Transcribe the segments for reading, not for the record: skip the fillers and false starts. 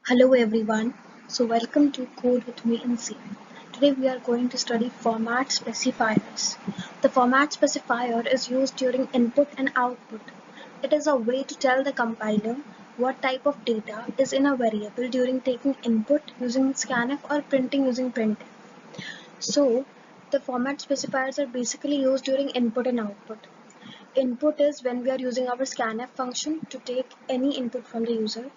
Hello everyone, so welcome to Code with me in C. Today we are going to study format specifiers. The format specifier is used during input and output. It is a way to tell the compiler what type of data is in a variable during taking input using scanf or printing using printf. So the format specifiers are basically used during input and output. Input is when we are using our scanf function to take any input from the user,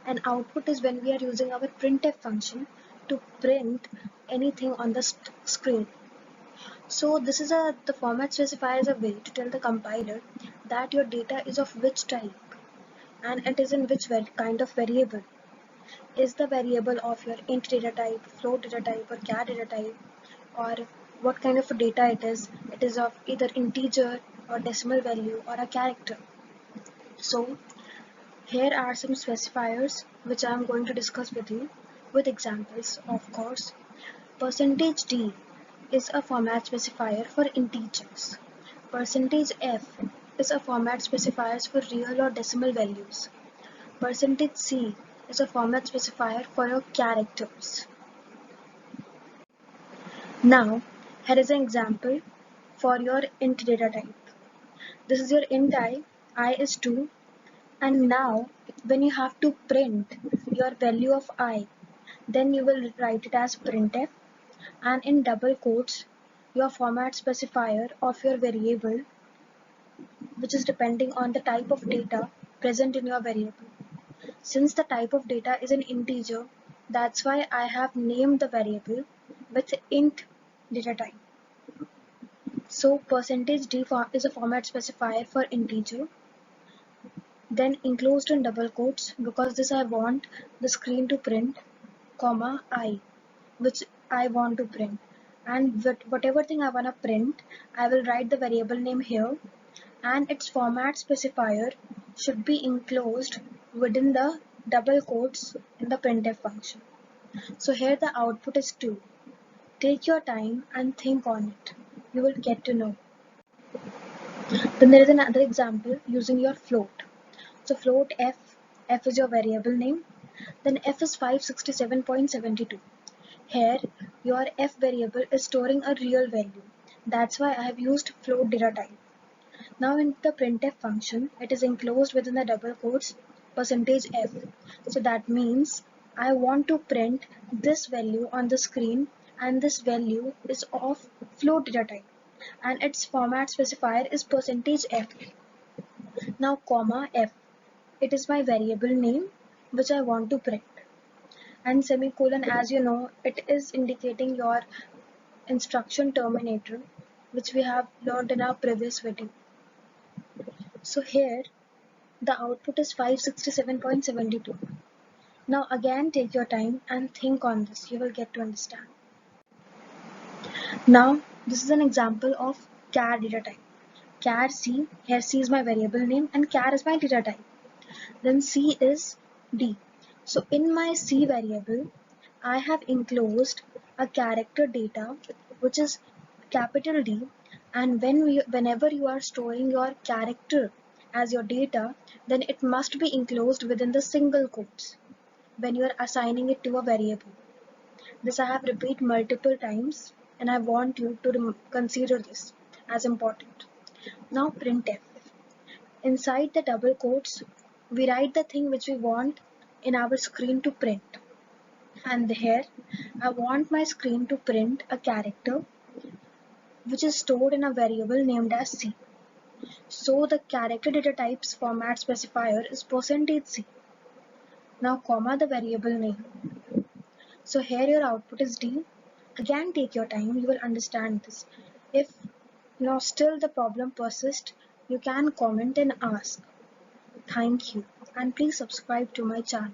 and output is when we are using our printf function to print anything on the screen. So this is the format specifier is a way to tell the compiler that your data is of which type and it is in which kind of variable. Is the variable of your int data type, float data type, or char data type, or what kind of data it is? It is of either integer or decimal value or a character. So here are some specifiers which I am going to discuss with you with examples, of course. %d is a format specifier for integers. %f is a format specifier for real or decimal values. %c is a format specifier for your characters. Now, here is an example for your int data type. This is your int I is 2, and now when you have to print your value of I, then you will write it as printf, and in double quotes your format specifier of your variable, which is depending on the type of data present in your variable. Since the type of data is an integer, that's why I have named the variable with int data type. So %d is a format specifier for integer, then enclosed in double quotes, because this I want the screen to print, comma I, which I want to print. And whatever thing I want to print, I will write the variable name here, and its format specifier should be enclosed within the double quotes in the printf function. So here the output is 2. Take your time and think on it. You will get to know. Then there is another example using your float. So float f is your variable name, then f is 567.72. Here your f variable is storing a real value. That's why I have used float data type. Now in the printf function, it is enclosed within the double quotes %f. So that means I want to print this value on the screen, and this value is of float data type, and its format specifier is %f. Now comma f. It is my variable name which I want to print. And semicolon, as you know, it is indicating your instruction terminator, which we have learned in our previous video. So here the output is 567.72. Now again take your time and think on this. You will get to understand. Now this is an example of char data type. Char C, here C is my variable name and char is my data type. Then C is D. So in my C variable, I have enclosed a character data which is capital D, and whenever you are storing your character as your data, then it must be enclosed within the single quotes when you are assigning it to a variable. This I have repeated multiple times, and I want you to consider this as important. Now printf. Inside the double quotes, we write the thing which we want in our screen to print. And here, I want my screen to print a character which is stored in a variable named as C. So the character data type's format specifier is %c. Now comma the variable name. So here your output is D. Again take your time, you will understand this. If now still the problem persists, you can comment and ask. Thank you, and please subscribe to my channel.